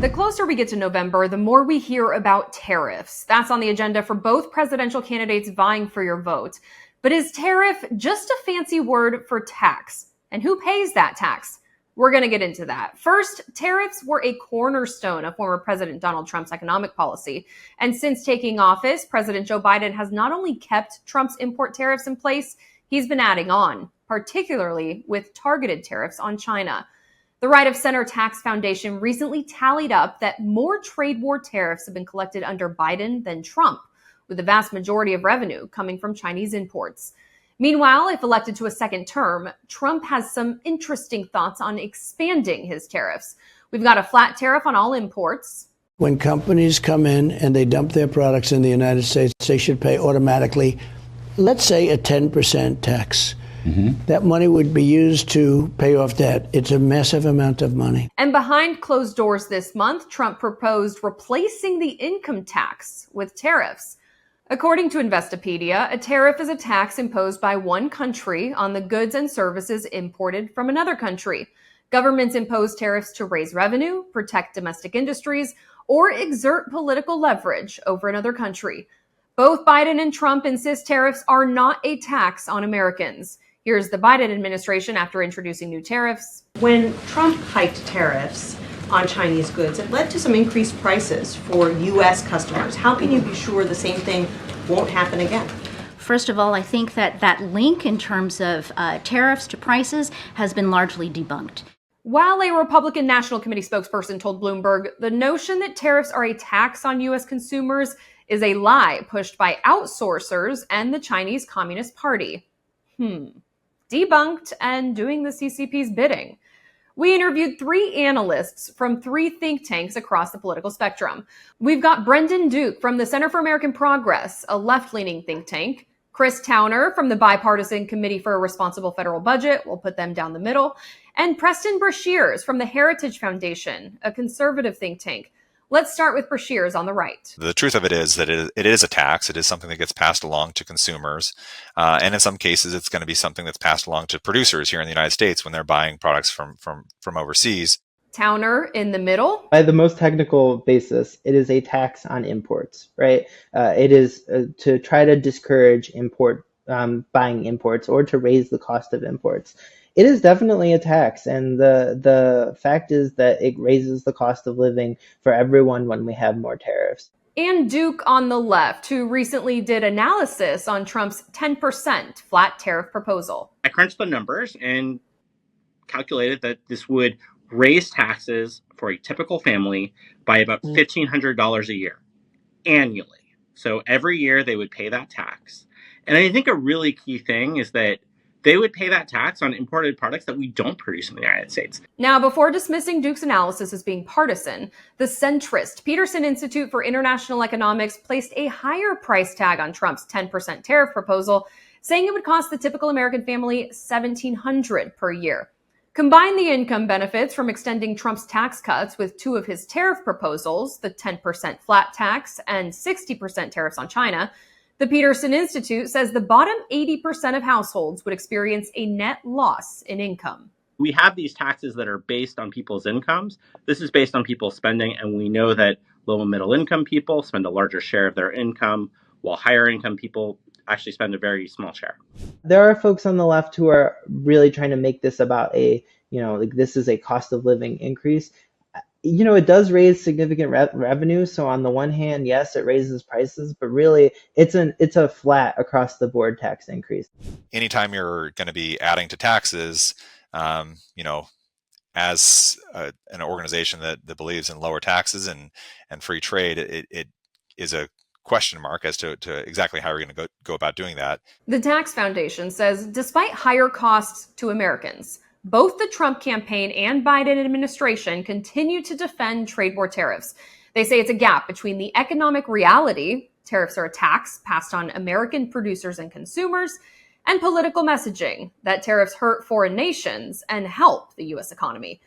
The closer we get to November, the more we hear about tariffs. That's on the agenda for both presidential candidates vying for your vote. But is tariff just a fancy word for tax? And who pays that tax? We're going to get into that. First, tariffs were a cornerstone of former President Donald Trump's economic policy. And since taking office, President Joe Biden has not only kept Trump's import tariffs in place, he's been adding on, particularly with targeted tariffs on China. The Right of Center Tax Foundation recently tallied up that more trade war tariffs have been collected under Biden than Trump, with the vast majority of revenue coming from Chinese imports. Meanwhile, if elected to a second term, Trump has some interesting thoughts on expanding his tariffs. We've got a flat tariff on all imports. When companies come in and they dump their products in the United States, they should pay automatically, let's say, a 10% tax. That money would be used to pay off debt. It's a massive amount of money. And behind closed doors this month, Trump proposed replacing the income tax with tariffs. According to Investopedia, a tariff is a tax imposed by one country on the goods and services imported from another country. Governments impose tariffs to raise revenue, protect domestic industries, or exert political leverage over another country. Both Biden and Trump insist tariffs are not a tax on Americans. Here's the Biden administration after introducing new tariffs. When Trump hiked tariffs on Chinese goods, it led to some increased prices for U.S. customers. How can you be sure the same thing won't happen again? First of all, I think that link in terms of tariffs to prices has been largely debunked. While a Republican National Committee spokesperson told Bloomberg the notion that tariffs are a tax on U.S. consumers is a lie pushed by outsourcers and the Chinese Communist Party. Debunked and doing the CCP's bidding. We interviewed 3 analysts from 3 think tanks across the political spectrum. We've got Brendan Duke from the Center for American Progress, a left-leaning think tank, Chris Towner from the Bipartisan Committee for a Responsible Federal Budget, we'll put them down the middle, and Preston Brashears from the Heritage Foundation, a conservative think tank. Let's start with Brashears on the right. The truth of it is that it is a tax. It is something that gets passed along to consumers. And in some cases, it's going to be something that's passed along to producers here in the United States when they're buying products from overseas. Towner in the middle. By the most technical basis, it is a tax on imports, right? It is to try to discourage buying imports or to raise the cost of imports. It is definitely a tax, and the fact is that it raises the cost of living for everyone when we have more tariffs. And Duke on the left, who recently did analysis on Trump's 10% flat tariff proposal. I crunched the numbers and calculated that this would raise taxes for a typical family by about $1,500 a year annually. So every year they would pay that tax. And I think a really key thing is that they would pay that tax on imported products that we don't produce in the United States. Now, before dismissing Duke's analysis as being partisan, the centrist Peterson Institute for International Economics placed a higher price tag on Trump's 10% tariff proposal, saying it would cost the typical American family $1,700 per year. Combine the income benefits from extending Trump's tax cuts with 2 of his tariff proposals, the 10% flat tax and 60% tariffs on China. The Peterson Institute says the bottom 80% of households would experience a net loss in income. We have these taxes that are based on people's incomes. This is based on people's spending, and we know that low and middle income people spend a larger share of their income, while higher income people actually spend a very small share. There are folks on the left who are really trying to make this about this is a cost of living increase. It does raise significant revenue. So on the one hand, yes, it raises prices, but really it's a flat across the board tax increase. Anytime you're going to be adding to taxes, as an organization that believes in lower taxes and free trade, it is a question mark as to exactly how we're going to go about doing that. The Tax Foundation says despite higher costs to Americans, both the Trump campaign and Biden administration continue to defend trade war tariffs. They say it's a gap between the economic reality, tariffs are a tax passed on American producers and consumers, and political messaging that tariffs hurt foreign nations and help the U.S. economy.